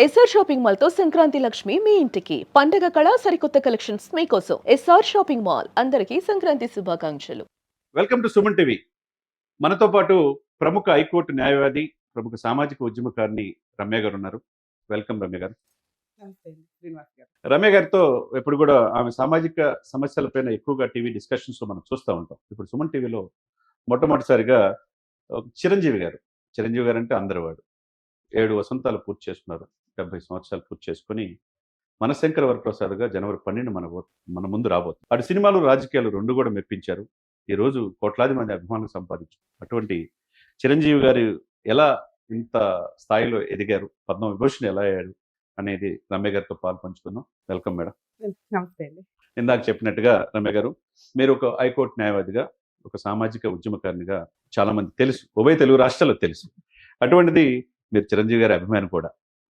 SR shopping mall తో సంక్రాంతి లక్ష్మి మీ ఇంటికి పండగ కళ సరికొత్త కలెక్షన్స్ మీకోసం ఎస్ఆర్ షాపింగ్ మాల్ అందరికీ సంక్రాంతి శుభాకాంక్షలు. Welcome to Suman TV. మనతో పాటు ప్రముఖ హైకోర్టు న్యాయవాది, ప్రముఖ సామాజిక ఉద్యమకారిణి రమ్య గారు ఉన్నారు. వెల్కమ్ రమ్య గారు. నమస్తే అండి, శ్రీనివాస్ గారు. రమ్య గారితో ఎప్పుడు కూడా ఆమె సామాజిక సమస్యలపైన ఎక్కువగా టీవీ డిస్కషన్స్ మనం చూస్తూ ఉంటాం. ఇప్పుడు సుమన్ టీవీలో మొట్టమొదటిసారిగా చిరంజీవి గారు అంటే అందరివాడు 7 వసంతాలు పూర్తి చేసుకున్నారు. 70 సంవత్సరాలు పూర్తి చేసుకుని మనశంకర వరప్రసాద్గా జనవరి 12 మన ముందు రాబోతుంది. అటు సినిమాలు రాజకీయాలు రెండు కూడా మెప్పించారు. ఈ రోజు కోట్లాది మంది అభిమానులు సంపాదించారు. అటువంటి చిరంజీవి గారు ఎలా ఇంత స్థాయిలో ఎదిగారు, పద్మ విభూషణ్ ఎలా అయ్యాడు అనేది రమ్య గారితో పాలు పంచుకుందాం. Welcome madam. నమస్తే అండి. ఇందాక చెప్పినట్టుగా రమ్య గారు, మీరు ఒక హైకోర్టు న్యాయవాదిగా, ఒక సామాజిక ఉద్యమకారినిగా చాలా మంది తెలుసు, ఉభయ తెలుగు రాష్ట్రాల్లో తెలుసు. అటువంటిది మీరు చిరంజీవి గారి అభిమాని కూడా,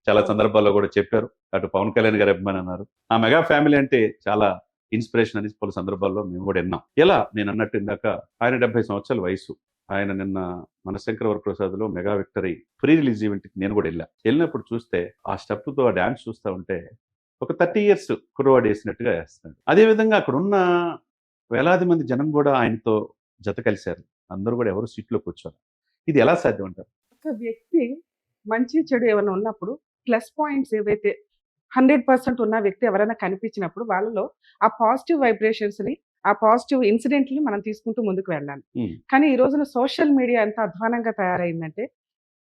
చాలా సందర్భాల్లో కూడా చెప్పారు. అటు పవన్ కళ్యాణ్ గారి అభిమాని అన్నారు. ఆ మెగా ఫ్యామిలీ అంటే చాలా ఇన్స్పిరేషన్ అని పలు సందర్భాల్లో మేము కూడా విన్నాం. ఎలా నేను అన్నట్టు ఇందాక ఆయన 70 సంవత్సరాల వయసు. ఆయన నిన్న మనశంకర వరప్రసాద్లో మెగా విక్టరీ ప్రీ రిలీజ్ ఈవెంట్కి నేను కూడా వెళ్ళినప్పుడు చూస్తే ఆ స్టెప్తో ఆ డ్యాన్స్ చూస్తూ ఉంటే ఒక 30 years కుర్రవాడు వేసినట్టుగా వేస్తున్నాడు. అదేవిధంగా అక్కడ ఉన్న వేలాది మంది జనం కూడా ఆయనతో జత కలిశారు. అందరూ కూడా ఎవరు సీట్లోకి వచ్చారు. ఇది ఎలా సాధ్యం అంటారు? ఒక వ్యక్తి మంచి చెడు ఏమైనా ఉన్నప్పుడు ప్లస్ పాయింట్స్ ఏవైతే 100% ఉన్న వ్యక్తి ఎవరైనా కనిపించినప్పుడు వాళ్ళలో ఆ పాజిటివ్ వైబ్రేషన్స్ని, ఆ పాజిటివ్ ఇన్సిడెంట్ని మనం తీసుకుంటూ ముందుకు వెళ్ళాలి. కానీ ఈ రోజున సోషల్ మీడియా ఎంత అధ్వానంగా తయారైందంటే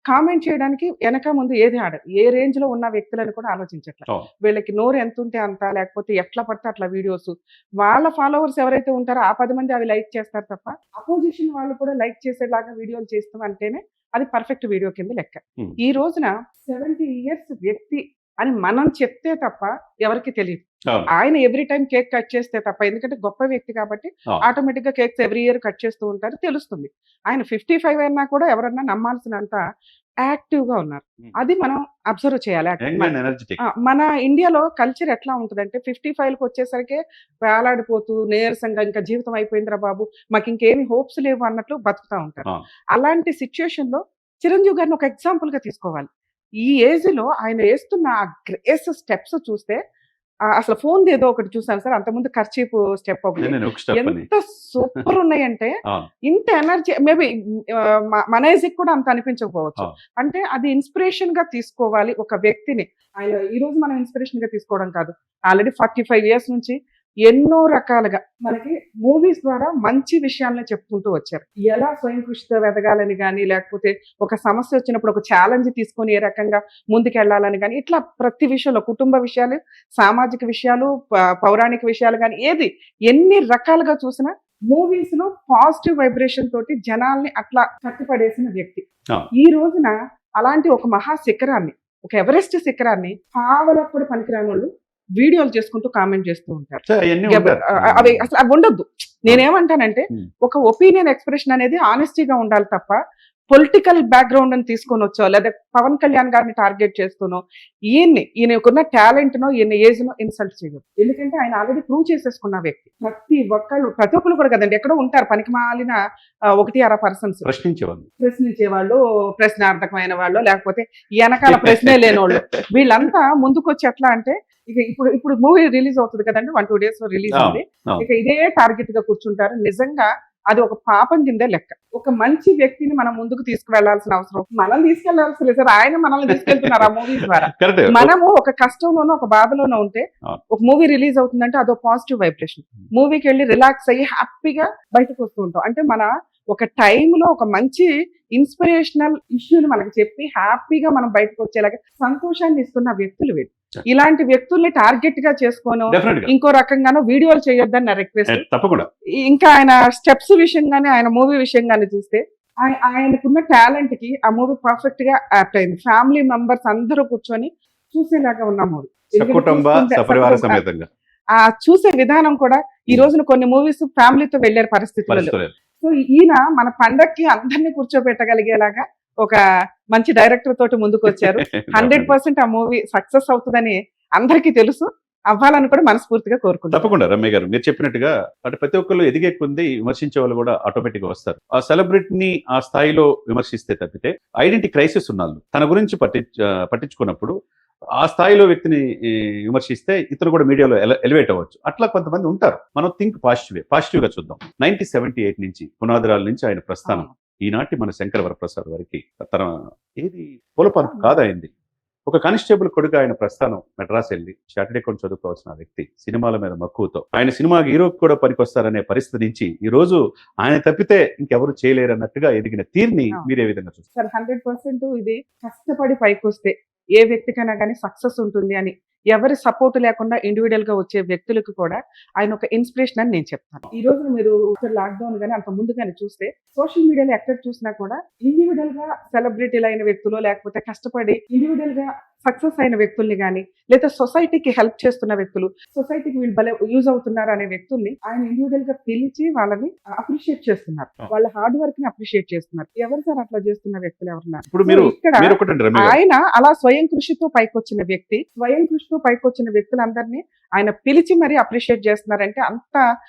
కామెంట్ చేయడానికి వెనక ముందు ఏది ఆడదు. ఏ రేంజ్ లో ఉన్న వ్యక్తులను కూడా ఆలోచించట్లేదు. వీళ్ళకి నోరు ఎంత ఉంటే అంత, లేకపోతే ఎట్లా పడితే అట్లా వీడియోస్, వాళ్ళ ఫాలోవర్స్ ఎవరైతే ఉంటారో ఆ 10 మంది అవి లైక్ చేస్తారు తప్ప అపోజిషన్ వాళ్ళు కూడా లైక్ చేసేలాగా వీడియోలు చేస్తాం అంటేనే అది పర్ఫెక్ట్ వీడియో కింద లెక్క. ఈ రోజున 70 years వ్యక్తి అని మనం చెప్తే తప్ప ఎవరికి తెలియదు. ఆయన ఎవ్రీ టైం కేక్ కట్ చేస్తే తప్ప, ఎందుకంటే గొప్ప వ్యక్తి కాబట్టి ఆటోమేటిక్ గా కేక్స్ ఎవ్రీ ఇయర్ కట్ చేస్తూ ఉంటారు, తెలుస్తుంది. ఆయన 55 అయినా కూడా ఎవరన్నా నమ్మాల్సినంత యాక్టివ్ గా ఉన్నారు. అది మనం అబ్జర్వ్ చేయాలి. మన ఇండియాలో కల్చర్ ఎట్లా ఉంటుందంటే 55కి వచ్చేసరికి వేలాడిపోతూ నీరసంగా ఇంకా జీవితం అయిపోయిందిరా బాబు, మాకు ఇంకేమి హోప్స్ లేవు అన్నట్లు బతుకుతా ఉంటారు. అలాంటి సిచ్యుయేషన్ లో చిరంజీవి గారిని ఒక ఎగ్జాంపుల్ గా తీసుకోవాలి. ఈ ఏజ్ లో ఆయన వేస్తున్న ఆ గ్రేస్ స్టెప్స్ చూస్తే, అసలు ఫోన్ ఏదో ఒకటి చూసాను సార్, అంతకుముందు ఖర్చీపు స్టెప్ ఒకటి, ఎంత సూపర్ ఉన్నాయంటే ఇంత ఎనర్జీ మేబీ మన ఏజ్ కూడా అంత అనిపించకపోవచ్చు. అంటే అది ఇన్స్పిరేషన్ గా తీసుకోవాలి ఒక వ్యక్తిని. ఆయన ఈ రోజు మనం ఇన్స్పిరేషన్ గా తీసుకోవడం కాదు, ఆల్రెడీ 45 years నుంచి ఎన్నో రకాలుగా మనకి మూవీస్ ద్వారా మంచి విషయాలను చెప్పుకుంటూ వచ్చారు. ఎలా స్వయం కృషితో ఎదగాలని కానీ, లేకపోతే ఒక సమస్య వచ్చినప్పుడు ఒక ఛాలెంజ్ తీసుకొని ఏ రకంగా ముందుకెళ్లాలని కానీ, ఇట్లా ప్రతి విషయంలో కుటుంబ విషయాలు, సామాజిక విషయాలు, పౌరాణిక విషయాలు కానీ, ఏది ఎన్ని రకాలుగా చూసినా మూవీస్ లో పాజిటివ్ వైబ్రేషన్ తోటి జనాల్ని అట్లా కట్టిపడేసిన వ్యక్తి. ఈ రోజున అలాంటి ఒక మహా శిఖరాన్ని, ఒక ఎవరెస్ట్ శిఖరాన్ని కావలప్పుడు పనికిరాని వాళ్ళు వీడియోలు చేసుకుంటూ కామెంట్ చేస్తూ ఉంటారు. అవి అసలు అవి ఉండొద్దు. నేనేమంటానంటే ఒక ఒపీనియన్ ఎక్స్ప్రెషన్ అనేది ఆనెస్టీగా ఉండాలి తప్ప పొలిటికల్ బ్యాక్గ్రౌండ్ అని తీసుకొని వచ్చో, లేదా పవన్ కళ్యాణ్ గారిని టార్గెట్ చేస్తూనో, ఈయనకున్న టాలెంట్ నో, ఈయన ఏజ్ నో ఇన్సల్ట్ చేయదు. ఎందుకంటే ఆయన ఆల్రెడీ ప్రూవ్ చేసేసుకున్న వ్యక్తి. ప్రతి ఒక్కరు కూడా కదండి, ఎక్కడో ఉంటారు పనికి మాలిన 1-2 పర్సన్స్ ప్రశ్నించేవాళ్ళు, ప్రశ్నార్థకమైన వాళ్ళు, లేకపోతే వెనకాల ప్రశ్నే లేనోళ్ళు. వీళ్ళంతా ముందుకొచ్చి ఎట్లా అంటే, ఇక ఇప్పుడు మూవీ రిలీజ్ అవుతుంది కదండి, 1-2 days లో రిలీజ్ అవుతుంది. ఇక ఇదే టార్గెట్ గా కూర్చుంటారు. నిజంగా అది ఒక పాపం కిందే లెక్క. ఒక మంచి వ్యక్తిని మనం ముందుకు తీసుకువెళ్లాల్సిన అవసరం, మనం తీసుకెళ్లాల్సిన లేదు సార్, ఆయన మనల్ని తీసుకెళ్తున్నారు ఆ మూవీ ద్వారా. మనము ఒక కష్టంలోనో ఒక బాధలోనో ఉంటే ఒక మూవీ రిలీజ్ అవుతుందంటే అదో పాజిటివ్ వైబ్రేషన్. మూవీకి వెళ్ళి రిలాక్స్ అయ్యి హ్యాపీగా బయటకు వస్తూ ఉంటాం. అంటే మన ఒక టైంలో ఒక మంచి ఇన్స్పిరేషనల్ ఇష్యూని మనకి చెప్పి హ్యాపీగా మనం బయటకు వచ్చేలాగా సంతోషాన్ని ఇస్తున్న వ్యక్తులు వీళ్ళు. ఇలాంటి వ్యక్తుల్ని టార్గెట్ గా చేసుకోను, ఇంకో రకంగానో వీడియోలు చేయొద్దని నా రిక్వెస్ట్. తప్పకుండా ఇంకా ఆయన స్టెప్స్ విషయంగానే, ఆయన మూవీ విషయంగానే చూస్తే ఆయనకున్న టాలెంట్ కి ఆ మూవీ పర్ఫెక్ట్ గా యాప్ట్ అయింది. ఫ్యామిలీ మెంబర్స్ అందరూ కూర్చొని చూసేలాగా ఉన్న మూవీ. ఆ చూసే విధానం కూడా ఈ రోజున కొన్ని మూవీస్ ఫ్యామిలీతో వెళ్లే పరిస్థితుల్లో, సో ఈయన మన పండక్కి అందరినీ కూర్చోబెట్టగలిగేలాగా ఒక మంచి డైరెక్టర్ తోటి ముందుకు వచ్చారు. 100% ఆ మూవీ సక్సెస్ అవుతుందని అందరికీ తెలుసు. అవ్వాలని కూడా మనస్ఫూర్తిగా కోరుకుంటాను. తప్పకుండా రమ్య గారు, మీరు చెప్పినట్టుగా అంటే ప్రతి ఒక్కళ్ళు ఎదిగే కొద్ది విమర్శించే వాళ్ళు కూడా ఆటోమేటిక్ గా వస్తారు. ఆ సెలబ్రిటీని ఆ స్థాయిలో విమర్శిస్తే తప్పితే ఐడెంటిటీ క్రైసిస్ ఉన్నాళ్ళు తన గురించి పట్టించుకున్నప్పుడు ఆ స్థాయిలో వ్యక్తిని విమర్శిస్తే ఇతను కూడా మీడియాలో ఎలివేట్ అవ్వచ్చు. అట్లా కొంతమంది ఉంటారు. మనం థింక్ పాజిటివ్గా చూద్దాం. 1978 నుంచి పునాదిరాల నుంచి ఆయన ప్రస్థానం ఈనాటి మన శంకర వరప్రసాద్ వారికి తన ఏది పూలపాన్పు కాదు అయింది. ఒక కానిస్టేబుల్ కొడుకు ఆయన ప్రస్థానం మెడ్రాస్ వెళ్ళి చార్టెడ్ అకౌంట్ చదువుకోవాల్సిన వ్యక్తి సినిమాల మీద మక్కువతో ఆయన సినిమా హీరోకి కూడా పనికొస్తారనే పరిస్థితి నుంచి ఈ రోజు ఆయన తప్పితే ఇంకెవరు చేయలేరు అన్నట్టుగా ఎదిగిన తీరుని మీరు ఏ విధంగా చూస్తారు? సార్ 100% ఇది కష్టపడి పైకి వస్తే ఏ వ్యక్తికైనా కానీ సక్సెస్ ఉంటుంది అని ఎవరి సపోర్ట్ లేకుండా ఇండివిడువల్ గా వచ్చే వ్యక్తులకు కూడా ఆయన ఒక ఇన్స్పిరేషన్ అని నేను చెప్తాను. ఈ రోజు మీరు లాక్డౌన్ గానీ అంత ముందు కానీ చూస్తే సోషల్ మీడియాలో ఎక్కడ చూసినా కూడా ఇండివిడువల్ గా సెలబ్రిటీలు అయిన వ్యక్తులు లేకపోతే కష్టపడి ఇండివిడువల్ గా సక్సెస్ అయిన వ్యక్తుల్ని కానీ లేదా సొసైటీకి హెల్ప్ చేస్తున్న వ్యక్తులు, సొసైటీకి వీళ్ళు భలే యూజ్ అవుతున్నారు అనే వ్యక్తుల్ని ఆయన ఇండివిడువల్ గా పిలిచి వాళ్ళని అప్రిషియేట్ చేస్తున్నారు. వాళ్ళ హార్డ్ వర్క్ ని అప్రిషియేట్ చేస్తున్నారు. ఎవరు సార్ అట్లా చేస్తున్న వ్యక్తులు ఎవరున్నారు? ఇప్పుడు మీరు ఇక్కడ మీరు ఒకటండి రమ్య గారు. ఆయన అలా స్వయం కృషితో పైకొచ్చిన వ్యక్తి, స్వయం కృషితో పైకొచ్చిన వ్యక్తులందరినీ ఆయన పిలిచి మరీ అప్రిషియేట్ చేస్తున్నారంటే అంత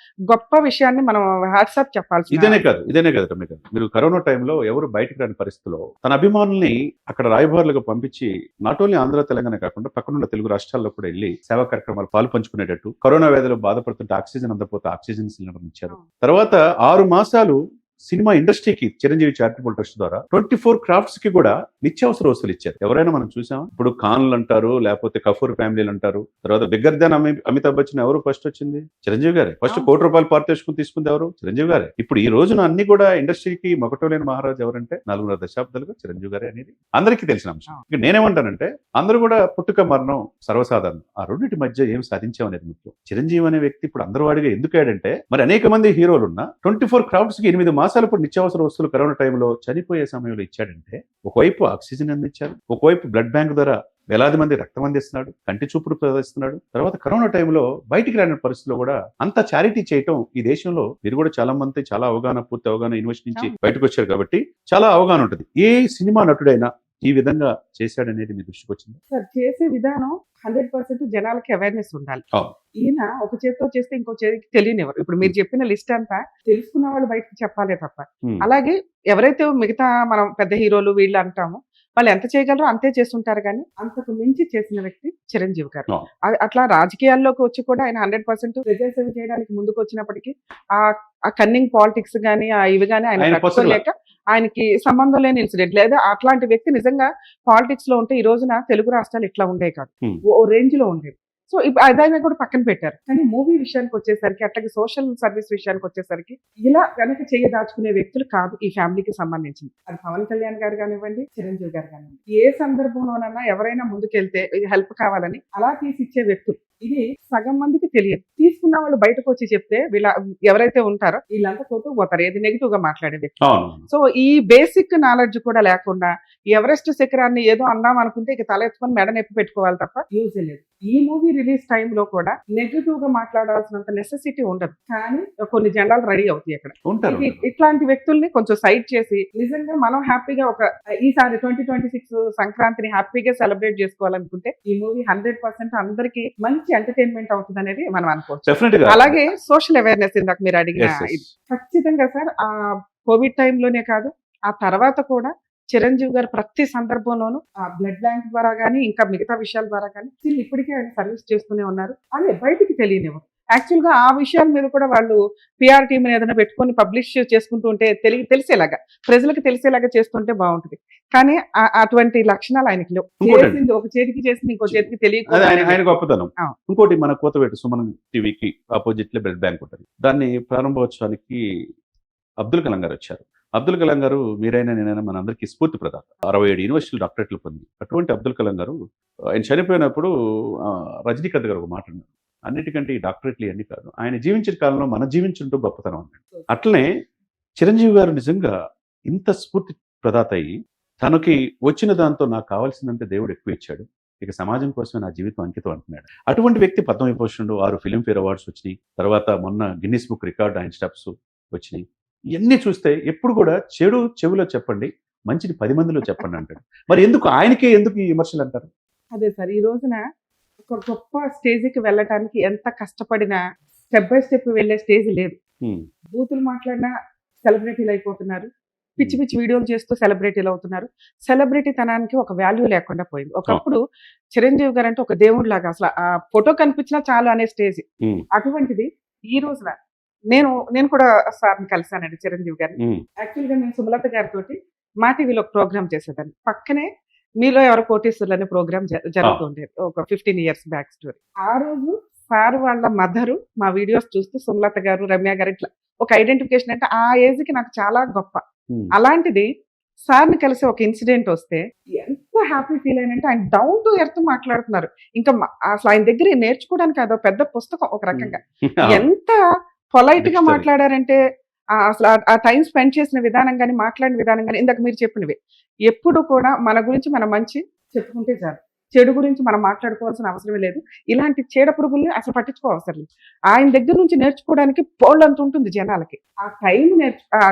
గొప్ప విషయాన్ని మనం హ్యాట్సాప్ చెప్పాల్సి. ఇదేనే కాదు రమ్య గారు. మీరు కరోనా టైంలో ఎవరు బయటకు రాని పరిస్థితిలో తన అభిమానుల్ని అక్కడ రాయబారులుగా పంపించి నాట్ ఓన్లీ ఆంధ్ర తెలంగాణ కాకుండా పక్కనున్న తెలుగు రాష్ట్రాల్లో కూడా వెళ్ళి సేవా కార్యక్రమాలు పాలు పంచుకునేటట్టు కరోనా వ్యాధిలో బాధపడుతుంటే ఆక్సిజన్ అందకపోతే ఆక్సిజన్ సిలిండర్ ఇచ్చారు. తర్వాత 6 మాసాలు సినిమా ఇండస్ట్రీకి చిరంజీవి చారిటబుల్ ట్రస్ట్ ద్వారా 24 క్రాఫ్ట్స్ కి కూడా నిత్యావసర వస్తువులు ఇచ్చారు. ఎవరైనా మనం చూసాం. ఇప్పుడు ఖాన్లు అంటారు, లేకపోతే కపూర్ ఫ్యామిలీలు అంటారు. తర్వాత బిగ్గర్ దాన్ అమితాబ్ బచ్చన్ ఎవరు ఫస్ట్ వచ్చింది? చిరంజీవి గారే. ఫస్ట్ ₹1 కోటి పారితోషికం తీసుకుంది ఎవరు? చిరంజీవి గారే. ఇప్పుడు ఈ రోజున అన్ని కూడా ఇండస్ట్రీకి మొగటోలేని మహారాజు ఎవరంటే 4.5 దశాబ్దాలుగా చిరంజీవి గారే అనేది అందరికీ తెలిసిన అంశం. ఇక నేనేమంటానంటే అందరూ కూడా పుట్టుక మరణం సర్వసాధారణం. ఆ రెండింటి మధ్య ఏం సాధించాం అనేది ముఖ్యం. చిరంజీవి అనే వ్యక్తి ఇప్పుడు అందరూ వాడిగా ఎందుకు అయ్యాడంటే మరి అనేక మంది హీరోలు ఉన్న 24 క్రాఫ్ట్స్ కి 8 మాసాలు ఇప్పుడు నిత్యావసర వస్తువులు కరోనా టైంలో చనిపోయే సమయంలో ఇచ్చాడంటే ఒకవైపు ఆక్సిజన్ అందించారు, ఒకవైపు బ్లడ్ బ్యాంక్ ద్వారా వేలాది మంది రక్తం అందిస్తున్నాడు, కంటి చూపుడు ప్రదర్శిస్తున్నాడు. తర్వాత కరోనా టైంలో బయటికి రాని పరిస్థితిలో కూడా అంత చారిటీ చేయటం ఈ దేశంలో మీరు కూడా చాలా మంది చాలా అవగాహన, పూర్తి అవగాహన యూనివర్సిటీ నుంచి బయటకు వచ్చారు కాబట్టి చాలా అవగాహన ఉంటుంది. ఏ సినిమా నటుడైనా ఈ విధంగా చేశాడనేది మీ దృష్టికి వచ్చింది? సార్ చేసే విధానం 100% జనాలకి అవేర్నెస్ ఉండాలి. ఈయన ఒక చేతితో చేస్తే ఇంకో చేతికి తెలియనివ్వరు. ఇప్పుడు మీరు చెప్పిన లిస్ట్ అంతా తెలుసుకున్న వాళ్ళు బయటకు చెప్పాలే తప్ప. అలాగే ఎవరైతే మిగతా మనం పెద్ద హీరోలు వీళ్ళు అంటామో వాళ్ళు ఎంత చేయగలరో అంతే చేస్తుంటారు, కానీ అంతకు మించి చేసిన వ్యక్తి చిరంజీవి గారు. అట్లా రాజకీయాల్లోకి వచ్చి కూడా ఆయన 100% ప్రజాసేవ చేయడానికి ముందుకు వచ్చినప్పటికీ ఆ కన్నింగ్ పాలిటిక్స్ గానీ ఇవి గానీ ఆయన తట్టుకోలేక ఆయనకి సంబంధం లేని ఇన్సిడెంట్ లేదా అట్లాంటి వ్యక్తి నిజంగా పాలిటిక్స్ లో ఉంటే ఈ రోజున తెలుగు రాష్ట్రాలు ఇట్లా ఉండే కాదు, ఓ రేంజ్ లో ఉండేవి. సో అదైనా కూడా పక్కన పెట్టారు. కానీ మూవీ విషయానికి వచ్చేసరికి అట్లాగే సోషల్ సర్వీస్ విషయానికి వచ్చేసరికి ఇలా వెనక చేయ దాచుకునే వ్యక్తులు కాదు ఈ ఫ్యామిలీకి సంబంధించింది. అది పవన్ కళ్యాణ్ గారు కానివ్వండి, చిరంజీవి గారు కానివ్వండి, ఏ సందర్భంలోనన్నా ఎవరైనా ముందుకెళ్తే హెల్ప్ కావాలని అలా తీసిచ్చే వ్యక్తులు. ఇది సగం మందికి తెలియదు. తీసుకున్న వాళ్ళు బయటకు వచ్చి చెప్తే వీళ్ళ ఎవరైతే ఉంటారో వీళ్ళంతా కొట్టు పోతారు, ఏది నెగిటివ్ గా మాట్లాడే వ్యక్తి. సో ఈ బేసిక్ నాలెడ్జ్ కూడా లేకుండా ఎవరెస్ట్ శిఖరాన్ని ఏదో అందాం అనుకుంటే ఇక తల ఎత్తుకొని మెడ నొప్పి పెట్టుకోవాలి తప్ప యూజ్ లేదు. ఈ మూవీ రిలీజ్ టైంలో కూడా నెగిటివ్ గా మాట్లాడాల్సినంత నెసెసిటీ ఉండదు, కానీ కొన్ని జెండాలు రెడీ అవుతాయి అక్కడ. ఇట్లాంటి వ్యక్తుల్ని కొంచెం సైడ్ చేసి నిజంగా మనం హ్యాపీగా ఈసారి 2026 సంక్రాంతిని హ్యాపీగా సెలబ్రేట్ చేసుకోవాలనుకుంటే ఈ మూవీ 100% అందరికి మంచి ఎంటర్టైన్మెంట్ అవుతుంది అనేది మనం అనుకోవచ్చు. అలాగే సోషల్ అవేర్నెస్ ఇందాక మీరు అడిగిన ఖచ్చితంగా సార్ ఆ కోవిడ్ టైంలోనే కాదు ఆ తర్వాత కూడా చిరంజీవి గారు ప్రతి సందర్భంలోనూ ఆ బ్లడ్ బ్యాంక్ ద్వారా గానీ ఇంకా మిగతా విషయాల ద్వారా కానీ స్టిల్ ఇప్పటికే ఆయన సర్వీస్ చేస్తూనే ఉన్నారు. అదే బయటికి తెలియనివ్వరు. యాక్చువల్ గా ఆ విషయాల మీద కూడా వాళ్ళు పిఆర్ టీమ్ ఏదైనా పెట్టుకొని పబ్లిష్ చేసుకుంటూ ఉంటే తెలిసేలాగా ప్రజలకు తెలిసేలాగా చేస్తుంటే బాగుంటుంది. కానీ అటువంటి లక్షణాలు ఆయనకి లేవు. చేసింది ఒక చేతికి చేసింది ఇంకో చేతికి తెలియదు గొప్పతనం. ఇంకోటి మన కోతవేటు సుమన్ టీవీకి ఆపోజిట్ లో బ్లడ్ బ్యాంక్ ఉంటుంది. దాన్ని ప్రారంభోత్సవానికి అబ్దుల్ కలాం గారు వచ్చారు. అబ్దుల్ కలాం గారు మీరైనా నేనైనా మన అందరికీ స్ఫూర్తి ప్రదాత. 67 యూనివర్సిటీలు డాక్టరేట్లు పొంది అటువంటి అబ్దుల్ కలాం గారు ఆయన చనిపోయినప్పుడు రజనీకాంత్ గారు ఒక మాట అన్నారు, అన్నిటికంటే ఈ డాక్టరేట్లు ఇవన్నీ కాదు, ఆయన జీవించిన కాలంలో మనం జీవించుంటూ గొప్పతనం అన్నాడు. అట్లనే చిరంజీవి గారు నిజంగా ఇంత స్ఫూర్తి ప్రదాత అయ్యి తనకి వచ్చిన దాంతో నాకు కావాల్సిందంటే దేవుడు ఎక్కువ ఇచ్చాడు, ఇక సమాజం కోసమే నా జీవితం అంకితం అంటున్నాడు. అటువంటి వ్యక్తి పద్మవిభూషణుడు 6 ఫిల్మ్ఫేర్ అవార్డ్స్ వచ్చినాయి. తర్వాత మొన్న గిన్నిస్ బుక్ రికార్డ్ ఆయన స్టెప్స్ వచ్చినాయి. ఇవన్నీ చూస్తే ఎప్పుడు కూడా చెడు చెవిలో చెప్పండి, మంచిని 10 మందిలో చెప్పండి అంటాడు. మరి ఆయనకే ఎందుకు ఈ విమర్శలు అంటారు? అదే సార్, ఈ రోజున ఒక గొప్ప స్టేజ్కి వెళ్ళటానికి ఎంత కష్టపడినా స్టెప్ బై స్టెప్ వెళ్ళే స్టేజ్ లేదు. బూతులు మాట్లాడినా సెలబ్రిటీలు అయిపోతున్నారు, పిచ్చి పిచ్చి వీడియోలు చేస్తూ సెలబ్రిటీలు అవుతున్నారు. సెలబ్రిటీ తనానికి ఒక వాల్యూ లేకుండా పోయింది. ఒకప్పుడు చిరంజీవి గారు అంటే ఒక దేవుడు లాగా, అసలు ఆ ఫోటో కనిపించినా చాలు అనే స్టేజ్. ఉమ్, అటువంటిది ఈ రోజున నేను నేను కూడా సార్ని కలిసానండి, చిరంజీవి గారిని. ఉమ్, యాక్చువల్ గా నేను సుమలత గారితో మా టీవీలో ఒక ప్రోగ్రామ్ చేసేదాన్ని. పక్కనే మీలో ఎవరు కోటీశ్వర్లు అనే ప్రోగ్రామ్ జరుగుతుండేది ఒక 15 ఇయర్స్ బ్యాక్ స్టోరీ. ఆ రోజు సార్ వాళ్ళ మదరు మా వీడియోస్ చూస్తూ సుమలత గారు, రమ్య గారు ఇట్లా ఒక ఐడెంటిఫికేషన్, అంటే ఆ ఏజ్ కి నాకు చాలా గొప్ప. ఉమ్. అలాంటిది సార్ని కలిసి ఒక ఇన్సిడెంట్ వస్తే ఎంత హ్యాపీ ఫీల్ అయినంటే, ఆయన డౌన్ టు ఎర్త్ మాట్లాడుతున్నారు. ఇంకా అసలు ఆయన దగ్గర నేర్చుకోవడానికి అదో పెద్ద పుస్తకం ఒక రకంగా. ఎంత పొలైట్ గా Dictionary. మాట్లాడారంటే అసలు ఆ టైం స్పెండ్ చేసిన విధానం కానీ, మాట్లాడిన విధానం కానీ, ఇందాక మీరు చెప్పినవి ఎప్పుడు కూడా మన గురించి మనం మంచి చెప్పుకుంటే చాలు, చెడు గురించి మనం మాట్లాడుకోవాల్సిన అవసరమే లేదు. ఇలాంటి చీడ పురుగుల్ని అసలు పట్టించుకోవసరం లేదు. ఆయన దగ్గర నుంచి నేర్చుకోవడానికి పోల్డంత ఉంటుంది జనాలకి. ఆ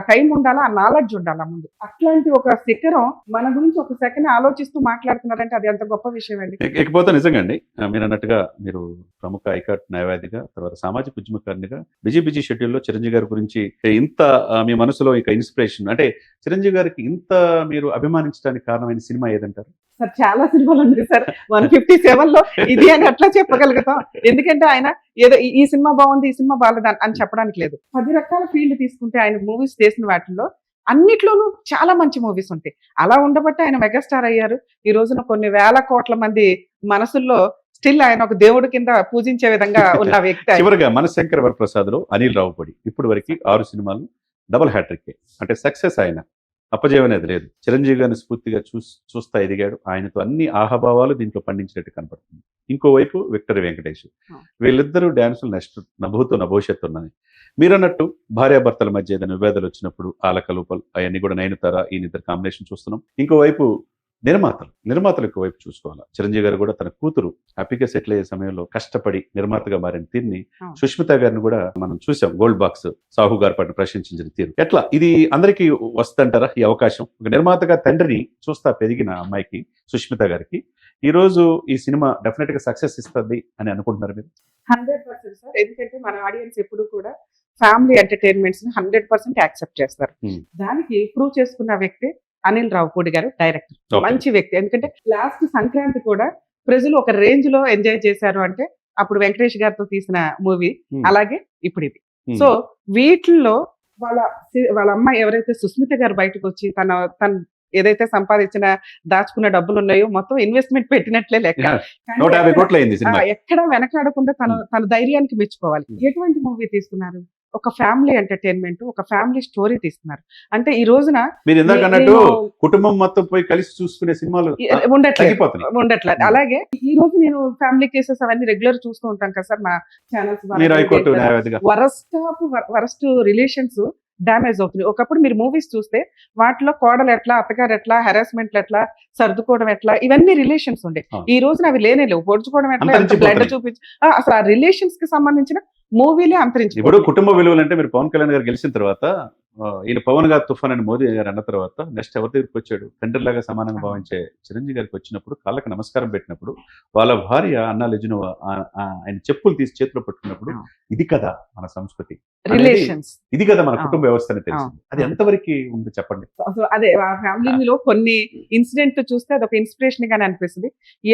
టైం ఉండాలా, ఆ నాలెడ్జ్ ఉండాలా ముందు. అట్లాంటి ఒక శిఖరం మన గురించి ఒక సెకండ్ ఆలోచిస్తూ మాట్లాడుతున్నారంటే అది ఎంత గొప్ప విషయం అండి. ఇకపోతే నిజంగా అండి, మీరు అన్నట్టుగా మీరు ప్రముఖ ఐకాట్ న్యాయవాదిగా, తర్వాత సామాజిక ఉద్యమకారునిగా బిజీ షెడ్యూల్లో చిరంజీవి గారి గురించి ఇంత మీ మనసులో ఇక ఇన్స్పిరేషన్, అంటే చిరంజీవి గారికి ఇంత మీరు అభిమానించడానికి కారణమైన సినిమా ఏదంటారు? సార్ చాలా సినిమాలు ఉన్నాయి సార్. 157 లో ఇది అని అట్లా చెప్పగలుగుతాం. ఎందుకంటే ఆయన ఏదో ఈ సినిమా బాగుంది, ఈ సినిమా బాగాలేదు అని చెప్పడానికి లేదు. 10 రకాల ఫీల్డ్ తీసుకుంటే ఆయన మూవీస్ చేసిన వాటిల్లో అన్నిట్లోనూ చాలా మంచి మూవీస్ ఉంటాయి. అలా ఉండబట్టి ఆయన మెగాస్టార్ అయ్యారు. ఈ రోజున కొన్ని వేల కోట్ల మంది మనసుల్లో స్టిల్ ఆయన ఒక దేవుడి కింద పూజించే విధంగా ఉన్న వ్యక్తి ఆయన. చివరిగా మనశంకర వరప్రసాద్లో అనిల్ రావుపూడి ఇప్పటి వరకు 6 సినిమాలు డబుల్ హ్యాట్రిక్, అంటే సక్సెస్. ఆయన అపజయం అనేది లేదు. చిరంజీవి గారిని స్ఫూర్తిగా చూస్తా ఎదిగాడు. ఆయనతో అన్ని ఆహాభావాలు దీంట్లో పండించినట్టు కనపడుతుంది. ఇంకోవైపు విక్టరీ వెంకటేష్, వీళ్ళిద్దరూ డ్యాన్సులు నెక్స్ట్ నభూతో నభవిష్యత్తు ఉన్నాయి. మీరన్నట్టు భార్యాభర్తల మధ్య ఏదైనా విభేదాలు వచ్చినప్పుడు ఆలకలుపలు అవన్నీ కూడా నయనతార ఈయనిద్దరు కాంబినేషన్ చూస్తున్నాం. ఇంకోవైపు నిర్మాతలు ఎక్కువైపు చూసుకోవాలి. చిరంజీవి గారు కూడా తన కూతురు హ్యాపీగా సెటిల్ అయ్యే సమయంలో కష్టపడి నిర్మాతగా మారిన తీరుని, సుష్మిత గారిని కూడా మనం చూసాం. గోల్డ్ బాక్స్ సాహు గారి పట్ల ప్రశంసించిన తీరు ఎట్లా, ఇది అందరికీ వస్తుంటారా ఈ అవకాశం? ఒక నిర్మాతగా తండ్రిని చూస్తా పెరిగిన అమ్మాయికి, సుష్మిత గారికి ఈ రోజు ఈ సినిమా డెఫినెట్ గా సక్సెస్ ఇస్తుంది అని అనుకుంటున్నారు మీరు? 100% సార్. ఎందుకంటే మన ఆడియన్స్ ఎప్పుడు కూడా ఫ్యామిలీ ఎంటర్టైన్మెంట్స్ ని 100% యాక్సెప్ట్ చేస్తారు. దానికి ప్రూవ్ చేసుకున్న వ్యక్తి అనిల్ రావుపూడి గారు, డైరెక్టర్. మంచి వ్యక్తి. ఎందుకంటే లాస్ట్ సంక్రాంతి కూడా ప్రజలు ఒక రేంజ్ లో ఎంజాయ్ చేశారు అంటే అప్పుడు వెంకటేష్ గారితో తీసిన మూవీ, అలాగే ఇప్పుడు ఇది. సో వీటిల్లో వాళ్ళ అమ్మాయి ఎవరైతే సుస్మిత గారు బయటకు వచ్చి తన ఏదైతే సంపాదించిన దాచుకున్న డబ్బులు ఉన్నాయో మొత్తం ఇన్వెస్ట్మెంట్ పెట్టినట్లే లెక్క. 150 కోట్లు అయింది సినిమా. ఎక్కడ వెనకాడకుండా తన ధైర్యానికి మెచ్చుకోవాలి. ఎటువంటి మూవీ తీస్తున్నారు? ఒక ఫ్యామిలీ ఎంటర్టైన్మెంట్, ఒక ఫ్యామిలీ స్టోరీ తీస్తున్నారు. అంటే ఈ రోజున మీరు ఇందాక అన్నట్టు కుటుంబం మొత్తం పోయి కలిసి చూసుకునే సినిమాలు ఉండట్లేదు. అలాగే ఈ రోజు నేను ఫ్యామిలీ కేసెస్ అవన్నీ రెగ్యులర్ చూస్తూ ఉంటాను కదా సార్ మా ఛానల్స్. వరస్ట్ రిలేషన్స్ డ్యామేజ్ అవుతుంది. ఒకప్పుడు మీరు మూవీస్ చూస్తే వాటిలో కోడలు ఎట్లా, అత్తగారు ఎట్లా, హెరాస్మెంట్ ఎట్లా, సర్దుకోవడం ఎట్లా, ఇవన్నీ రిలేషన్స్ ఉండే. ఈ రోజున అవి లేనే లేవు. పొడుచుకోవడం ఎట్లా, బ్లడ్ చూపించి అసలు ఆ రిలేషన్స్ కి సంబంధించిన మూవీలే అంతరించి. ఇప్పుడు కుటుంబ విలువలు అంటే మీరు పవన్ కళ్యాణ్ గారు గెలిచిన తర్వాత, ఈయన పవన్ గారు తుఫాన్ అని మోదీ గారు అన్న తర్వాత నెక్స్ట్ ఎవరి దగ్గరికి వచ్చాడు? తండ్రిలాగా సమానంగా భావించే చిరంజీవి గారికి వచ్చినప్పుడు కాళ్ళకి నమస్కారం పెట్టినప్పుడు వాళ్ళ భార్య అన్నా లెజును ఆయన చెప్పులు తీసి చేతిలో పట్టుకున్నప్పుడు ఇది కదా మన సంస్కృతి, రిలేషన్స్, ఇది కదా మన కుటుంబ వ్యవస్థ అని తెలిసింది. అది ఎంతవరకు ఉంది చెప్పండి? అదే ఆ ఫ్యామిలీలో కొన్ని ఇన్సిడెంట్ చూస్తే అదొక ఇన్స్పిరేషన్ గానే అనిపిస్తుంది.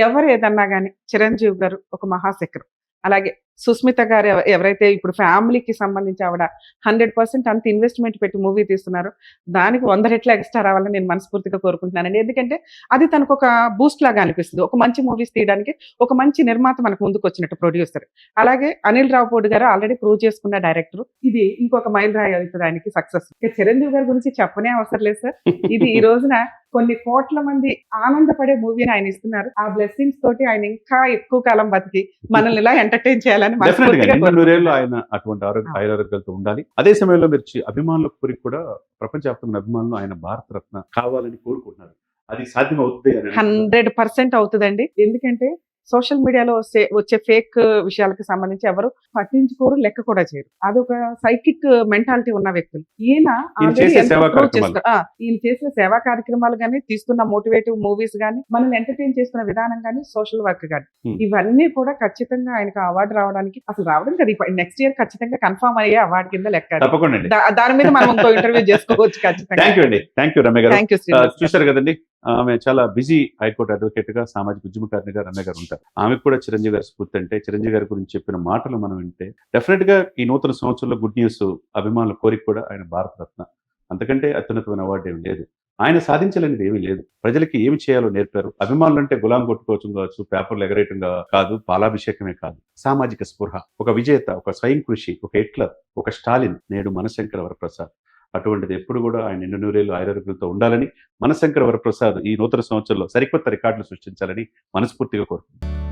ఎవరు ఏదన్నా గానీ చిరంజీవి గారు ఒక మహాశక్రం. అలాగే సుస్మిత గారు ఎవరైతే ఇప్పుడు ఫ్యామిలీకి సంబంధించి ఆవిడ 100% అంత ఇన్వెస్ట్మెంట్ పెట్టి మూవీ తీస్తున్నారు, దానికి 100 రెట్ల ఎక్స్ట్రా రావాలని నేను మనస్ఫూర్తిగా కోరుకుంటున్నానండి. ఎందుకంటే అది తనకు ఒక బూస్ట్ లాగా అనిపిస్తుంది. ఒక మంచి మూవీస్ తీయడానికి ఒక మంచి నిర్మాత మనకు ముందుకు వచ్చినట్టు, ప్రొడ్యూసర్. అలాగే అనిల్ రావుపూడి గారు ఆల్రెడీ ప్రూవ్ చేసుకున్న డైరెక్టర్. ఇది ఇంకొక మైల్ రాయి అవుతుంది ఆయనకి సక్సెస్. చిరంజీవి గారి గురించి చెప్పనే అవసరం లేదు సార్. ఇది ఈ రోజున కొన్ని కోట్ల మంది ఆనందపడే మూవీని ఆయన ఇస్తున్నారు. ఆ బ్లెస్సింగ్స్ తోటి ఆయన ఇంకా ఎక్కువ కాలం బతికి మనల్ని ఇలా ఎంటర్టైన్ చేయాలని ఆయన అటువంటి ఆరోగ్యాలతో ఉండాలి. అదే సమయంలో మీరు అభిమానుల కోరిక కూడా, ప్రపంచవ్యాప్తంగా అభిమానులు ఆయన భారత రత్న కావాలని కోరుకుంటున్నారు. అది సాధ్యం అవుతుంది? 100% అవుతుందండి. ఎందుకంటే సోషల్ మీడియాలో వచ్చే ఫేక్ విషయాలకు సంబంధించి ఎవరు పట్టించుకోరు, లెక్క కూడా చేయరు. అదొక సైకిక్ మెంటాలిటీ ఉన్న వ్యక్తులు. ఈయన ఈయన already చేసే ఎంత సేవా prove కార్యక్రమాలు. ఈయన చేసిన సేవా కార్యక్రమాలు గానీ, తీస్తున్న మోటివేటివ్ మూవీస్ గానీ, మనల్ని ఎంటర్టైన్ చేస్తున్న విధానం గానీ, సోషల్ వర్క్ గానీ, Hmm. ఇవన్నీ కూడా ఖచ్చితంగా ఆయనకు అవార్డు రావడానికి అసలు రావడం కదా, నెక్స్ట్ ఇయర్ ఖచ్చితంగా కన్ఫర్మ్ అయ్యే అవార్డు కింద లెక్క అది. తప్పకుండా అండి. దాని మీద మనం ఇంకో ఇంటర్వ్యూ చేసుకోవచ్చు ఖచ్చితంగా. థ్యాంక్ యూ అండి. థ్యాంక్ యూ రమ్య గారు. థ్యాంక్ యూ శ్రీనివాస్ గారు. చూశారు కదండి, ఆమె చాలా బిజీ హైకోర్టు అడ్వకేట్ గా, సామాజిక ఉద్యమకారినిగా రమ్య గారు ఉంటారు. ఆమెకు కూడా చిరంజీవి గారి స్ఫూర్తి అంటే, చిరంజీవి గారి గురించి చెప్పిన మాటలు మనం వింటే డెఫినెట్ గా ఈ నూతన సంవత్సరంలో గుడ్ న్యూస్ అభిమానుల కోరిక కూడా ఆయన భారతరత్న, అంతకంటే అత్యున్నతమైన అవార్డు ఏమి లేదు. ఆయన సాధించలేనిది ఏమీ లేదు. ప్రజలకి ఏమి చేయాలో నేర్పారు. అభిమానులు అంటే గులాం కొట్టుకోవడం కావచ్చు, పేపర్లు ఎగరేయటం కాదు, పాలాభిషేకమే కాదు. సామాజిక స్పృహ, ఒక విజేత, ఒక స్వయం కృషి, ఒక హిట్లర్, ఒక స్టాలిన్, నేడు మనశంకర వరప్రసాద్. అటువంటిది ఎప్పుడు కూడా ఆయన నిండు నూరేళ్లు ఆయుర్వేదంతో ఉండాలని, మనశంకర వరప్రసాద్ ఈ నూతన సంవత్సరంలో సరికొత్త రికార్డులు సృష్టించాలని మనస్ఫూర్తిగా కోరుకుంటున్నాను.